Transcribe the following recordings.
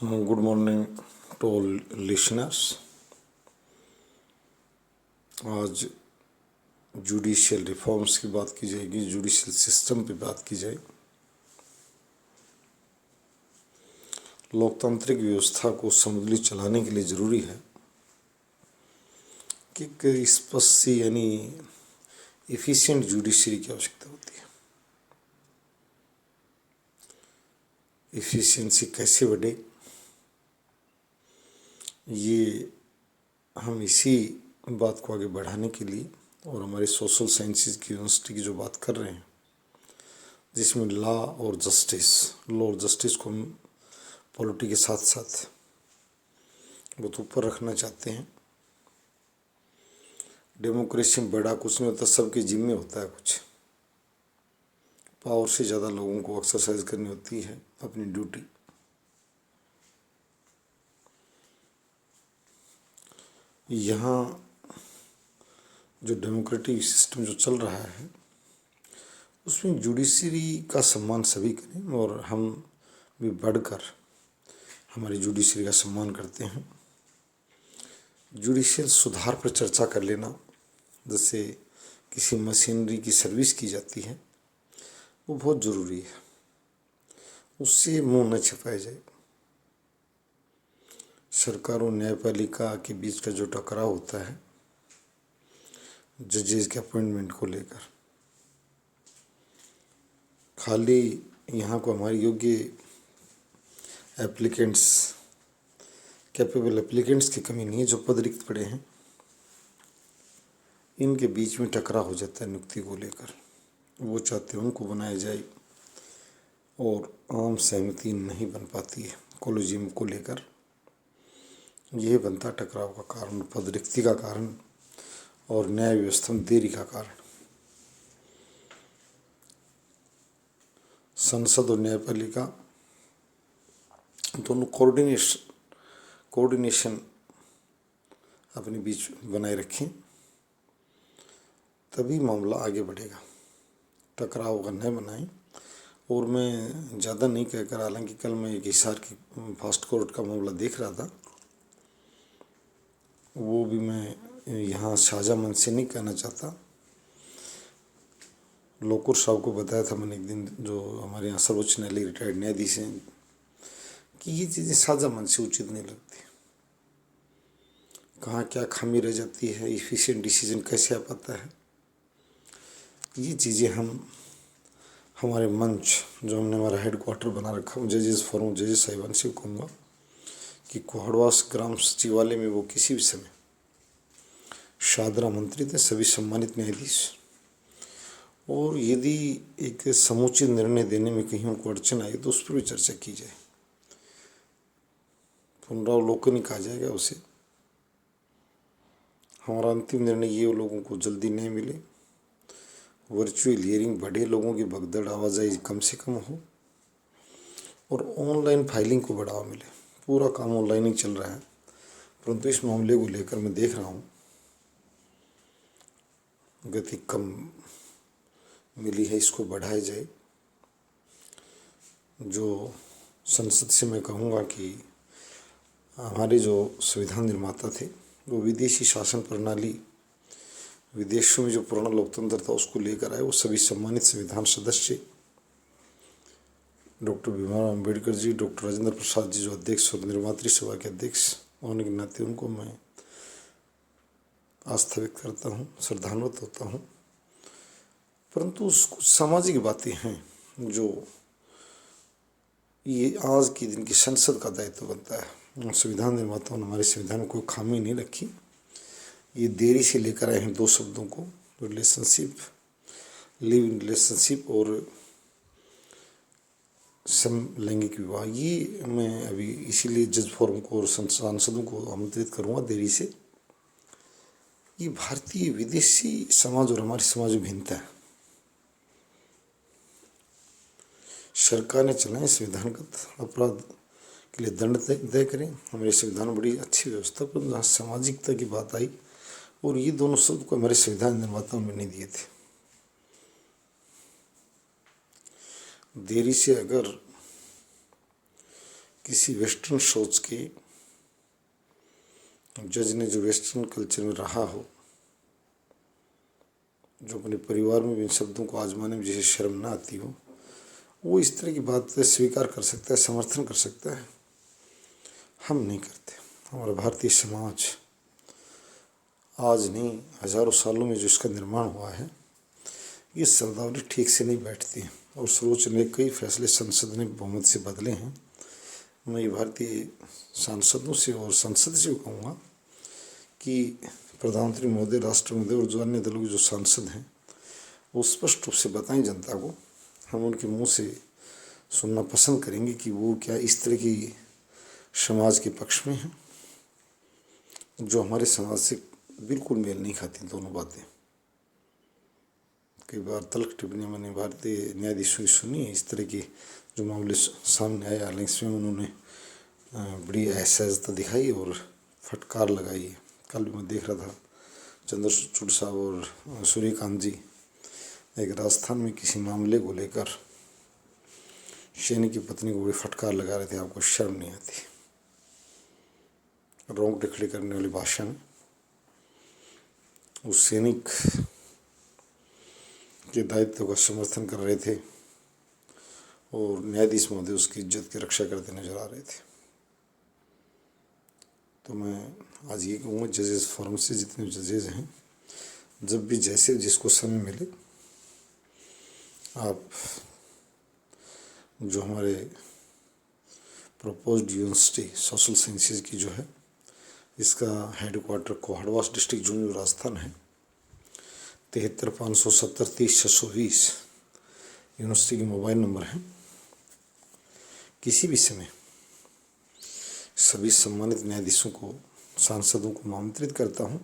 Good morning to all listeners. आज judicial reforms की बात की जाएगी, जुडिशियल सिस्टम पे बात की जाए। लोकतांत्रिक व्यवस्था को समूली चलाने के लिए ज़रूरी है कि एक स्पष्ट यानी एफिशिएंट जुडिशरी की आवश्यकता होती है। एफिशिएंसी कैसे बढ़े, ये हम इसी बात को आगे बढ़ाने के लिए और हमारे सोशल साइंसेज की यूनिवर्सिटी की जो बात कर रहे हैं, जिसमें लॉ और जस्टिस को हम पॉलिटी के साथ साथ बहुत ऊपर रखना चाहते हैं। डेमोक्रेसी में बड़ा कुछ नहीं होता, सबके जिम्मे होता है कुछ। पावर से ज़्यादा लोगों को एक्सरसाइज करनी होती है अपनी ड्यूटी। यहाँ जो डेमोक्रेटिक सिस्टम जो चल रहा है उसमें जुडिशरी का सम्मान सभी करें और हम भी बढ़कर हमारी जुडिशरी का सम्मान करते हैं। जुडिशियल सुधार पर चर्चा कर लेना, जैसे किसी मशीनरी की सर्विस की जाती है, वो बहुत ज़रूरी है। उससे मुंह न छिपाया जाए। सरकार और न्यायपालिका के बीच का जो टकराव होता है जजेस के अपॉइंटमेंट को लेकर, खाली यहाँ को हमारे योग्य एप्लीकेंट्स, कैपेबल एप्लीकेंट्स की कमी नहीं है। जो पद रिक्त पड़े हैं इनके बीच में टकराव हो जाता है नियुक्ति को लेकर। वो चाहते हैं उनको बनाया जाए और आम सहमति नहीं बन पाती है कोलिजियम को लेकर। यह बनता टकराव का कारण, पद रिक्ति का कारण और न्याय व्यवस्था में देरी का कारण। संसद और न्यायपालिका दोनों कोऑर्डिनेशन अपने बीच बनाए रखें, तभी मामला आगे बढ़ेगा। टकराव का न बनाएं। और मैं ज़्यादा नहीं कहकर, हालांकि कल मैं एक हिसार की फास्ट कोर्ट का मामला देख रहा था, वो भी मैं यहाँ साझा मन से नहीं कहना चाहता। लोकुर साहब को बताया था मैंने एक दिन, जो हमारे यहाँ सर्वोच्च न्यायालय रिटायर्ड न्यायाधीश हैं, कि ये चीज़ें साझा मन से उचित नहीं लगती। कहाँ क्या खामी रह जाती है, इफिशिएंट डिसीजन कैसे आ पाता है, ये चीज़ें हम हमारे मंच जो हमने हमारा हेड क्वार्टर बना रखा, हूँ जजेस फोरम, जजेस साहिबान से कहूँगा कि कोहड़वास ग्राम सचिवालय में वो किसी भी समय शादरा मंत्री थे, सभी सम्मानित न्यायाधीश। और यदि एक समुचित निर्णय देने में कहीं उनको अड़चन आई तो उस पर भी चर्चा की जाए। पुनरावलोकन ही कहा जाएगा उसे। हमारा अंतिम निर्णय ये लोगों को जल्दी नहीं मिले, वर्चुअल हियरिंग बढ़े, लोगों की भगदड़ आवाजाही कम से कम हो और ऑनलाइन फाइलिंग को बढ़ावा मिले। पूरा काम ऑनलाइन ही चल रहा है, परंतु इस मामले को लेकर मैं देख रहा हूँ गति कम मिली है, इसको बढ़ाया जाए। जो संसद से मैं कहूँगा कि हमारे जो संविधान निर्माता थे वो विदेशी शासन प्रणाली, विदेशों में जो पुराना लोकतंत्र था उसको लेकर आए। वो सभी सम्मानित संविधान सदस्य, डॉक्टर भीमराव अम्बेडकर जी, डॉक्टर राजेंद्र प्रसाद जी जो अध्यक्ष और निर्मात्री सभा के अध्यक्ष होने के नाते उनको मैं आस्था व्यक्त करता हूँ, श्रद्धान्वित होता हूँ। परंतु कुछ सामाजिक बातें हैं जो ये आज के दिन की संसद का दायित्व बनता है। संविधान निर्माताओं ने हमारे संविधान में कोई खामी नहीं रखी। ये देरी से लेकर आए हैं दो शब्दों को, रिलेशनशिप, लिव इन रिलेशनशिप और समलैंगिक विवाह। ये मैं अभी इसीलिए जज फोरम को और सांसदों को आमंत्रित करूँगा देरी से। ये भारतीय विदेशी समाज और हमारे समाज में भिन्नता है। सरकार ने चलाए संविधानगत अपराध के लिए दंड तय करें। हमारे संविधान में बड़ी अच्छी व्यवस्था, पर जहाँ सामाजिकता की बात आई और ये दोनों शब्द को हमारे संविधान निर्माताओं में नहीं दिए थे। देरी से अगर किसी वेस्टर्न सोच के जज ने, जो वेस्टर्न कल्चर में रहा हो, जो अपने परिवार में भी इन शब्दों को आजमाने में जिसे शर्म ना आती हो, वो इस तरह की बात स्वीकार कर सकता है, समर्थन कर सकता है। हम नहीं करते। हमारा भारतीय समाज आज नहीं, हजारों सालों में जो इसका निर्माण हुआ है, ये शब्दावली ठीक से नहीं बैठती है और सर्वोच्च ने कई फैसले संसद ने बहुमत से बदले हैं। मैं ये भारतीय सांसदों से और संसद से भी कहूँगा कि प्रधानमंत्री महोदय, राष्ट्र महोदय और जो अन्य दलों के जो सांसद हैं, वो स्पष्ट रूप से बताएं जनता को। हम उनके मुंह से सुनना पसंद करेंगे कि वो क्या इस तरह की समाज के पक्ष में हैं, जो हमारे समाज से बिल्कुल मेल नहीं खाती दोनों बातें। कई बार तल्ख टिप्पणियाँ मैंने भारतीय न्यायाधीशों की सुनी है, इस तरह की जो मामले सामने आए, हालांकि स्वयं उन्होंने बड़ी असहजता दिखाई और फटकार लगाई है। कल भी मैं देख रहा था, चंद्रचूड़ साहब और सूर्यकांत जी एक राजस्थान में किसी मामले को लेकर सैनिक की पत्नी को बड़ी फटकार लगा रहे थे। आपको शर्म नहीं आती? रोंगटे खड़े करने वाली भाषा में उस सैनिक के दायित्व का समर्थन कर रहे थे और न्यायाधीश महोदय उसकी इज्जत की रक्षा करते नजर आ रहे थे। तो मैं आज ये कहूँगा, जजेस फोरम से जितने जजेस हैं, जब भी जैसे जिसको समय मिले, आप जो हमारे प्रपोज्ड यूनिवर्सिटी सोशल साइंसेज की जो है, इसका हेडक्वार्टर कोहड़वास डिस्ट्रिक्ट जूनियर राजस्थान है, 73-570-30-620 यूनिवर्सिटी की मोबाइल नंबर है। किसी भी समय सभी सम्मानित न्यायाधीशों को, सांसदों को आमंत्रित करता हूँ।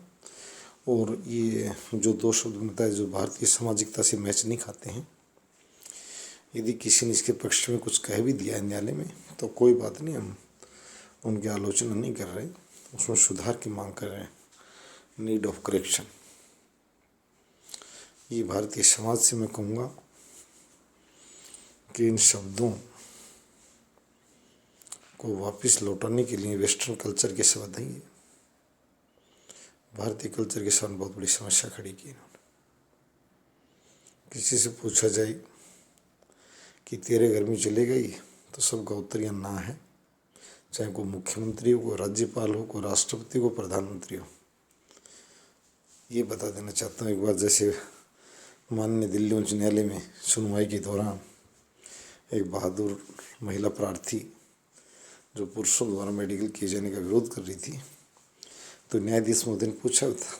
और ये जो दो शब्द बताए जो भारतीय सामाजिकता से मैच नहीं खाते हैं, यदि किसी ने इसके पक्ष में कुछ कह भी दिया है न्यायालय में, तो कोई बात नहीं, हम उनकी आलोचना नहीं कर रहे, उसमें सुधार की मांग कर रहे हैं, नीड ऑफ करेक्शन। ये भारतीय समाज से मैं कहूँगा कि इन शब्दों को वापस लौटाने के लिए वेस्टर्न कल्चर के शब्द नहीं है, भारतीय कल्चर के साथ बहुत बड़ी समस्या खड़ी की इन्होंने। किसी से पूछा जाए कि तेरे घर में चले गई, तो सबका उत्तर या ना है, चाहे कोई मुख्यमंत्री हो, कोई राज्यपाल हो, कोई राष्ट्रपति हो, प्रधानमंत्री हो। ये बता देना चाहता हूँ। एक बार जैसे माननीय दिल्ली उच्च न्यायालय में सुनवाई के दौरान एक बहादुर महिला प्रार्थी जो पुरुषों द्वारा मेडिकल किए जाने का विरोध कर रही थी, तो न्यायाधीश महोदय ने पूछा था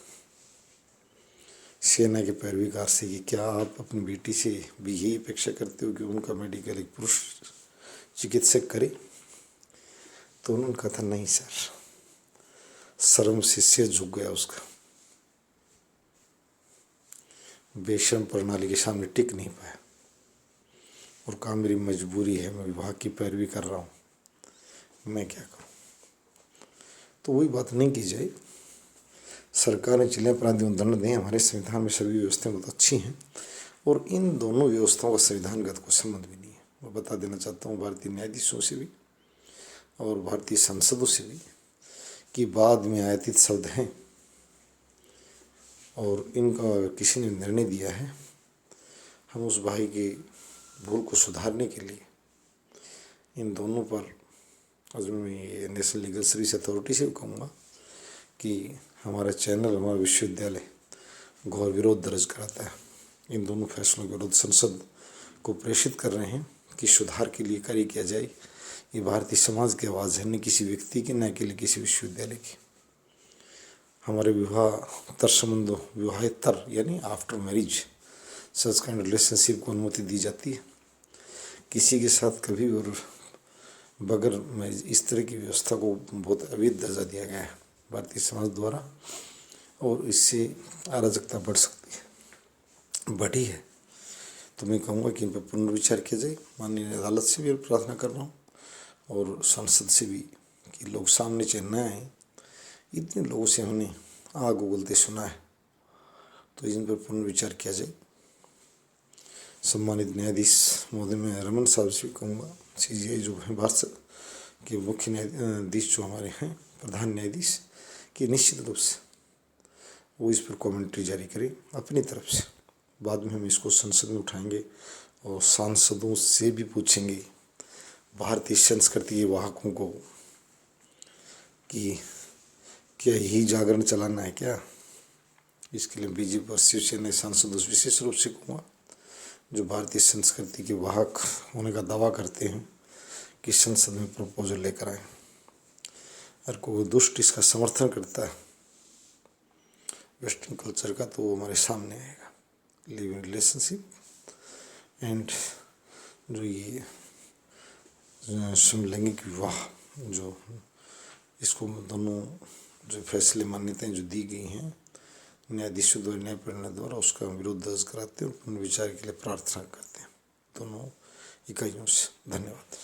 सेना के पैरवीकार से कि क्या आप अपनी बेटी से भी यही अपेक्षा करते हो कि उनका मेडिकल एक पुरुष चिकित्सक करे? तो उन्होंने कहा था, नहीं सर। शर्म से सिर झुक गया उसका, बेशर्म प्रणाली के सामने टिक नहीं पाया और कहा मेरी मजबूरी है, मैं विभाग की पैरवी कर रहा हूँ, मैं क्या करूँ। तो वही बात नहीं की जाए। सरकार ने जिले अपराधियों दंड दें, हमारे संविधान में सभी व्यवस्थाएं बहुत अच्छी हैं और इन दोनों व्यवस्थाओं का संविधानगत को संबंध भी नहीं है। मैं बता देना चाहता हूँ भारतीय न्यायाधीशों से भी और भारतीय संसदों से भी कि बाद में आयातित शब्द हैं और इनका किसी ने निर्णय दिया है, हम उस भाई की भूल को सुधारने के लिए इन दोनों पर, आज मैं नेशनल लीगल सर्विस अथॉरिटी से भी कहूँगा कि हमारा चैनल, हमारा विश्वविद्यालय घोर विरोध दर्ज कराता है। इन दोनों फैसलों के विरोध संसद को प्रेषित कर रहे हैं कि सुधार के लिए कार्य किया जाए। ये भारतीय समाज की आवाज़ है, न किसी व्यक्ति की, न अकेले किसी विश्वविद्यालय की। हमारे विवाह संबंधों, विवाहेतर यानी after marriage such kind relationship को अनुमति दी जाती है। किसी के साथ कभी और बगैर मैरिज इस तरह की व्यवस्था को बहुत अवैध दर्जा दिया गया है भारतीय समाज द्वारा और इससे अराजकता बढ़ सकती है, बढ़ी है। तो मैं कहूँगा कि इन पर पुनर्विचार किया जाए। माननीय अदालत से भी प्रार्थना कर रहा हूँ और संसद से भी कि लोग सामने चाहे न आए। इतने लोगों से हमने आग उगलते सुना है, तो इन पर पुनर्विचार किया जाए। सम्मानित न्यायाधीश महोदय, मैं रमन साहब से कहूँगा, CJI जो है भारत कि मुख्य न्यायाधीश जो हमारे हैं, प्रधान न्यायाधीश, कि निश्चित रूप से वो इस पर कमेंट्री जारी करें अपनी तरफ से। बाद में हम इसको संसद में उठाएंगे और सांसदों से भी पूछेंगे भारतीय संस्कृति के वाहकों को कि क्या यही जागरण चलाना है क्या। इसके लिए बीजेपी और शिवसेना सांसदों से विशेष रूप से कहूँगा जो भारतीय संस्कृति के वाहक होने का दावा करते हैं कि संसद में प्रपोजल लेकर आए। और कोई दुष्ट इसका समर्थन करता है वेस्टर्न कल्चर का, तो वो हमारे सामने आएगा। लिव इन रिलेशनशिप एंड जो ये समलैंगिक विवाह, जो इसको दोनों जो फैसले मान्यताएं जो दी गई हैं न्यायाधीशों द्वारा, न्यायपालिका द्वारा, उसका विरोध दर्ज कराते हैं और पुनर्विचार के लिए प्रार्थना करते हैं दोनों इकाइयों से। धन्यवाद।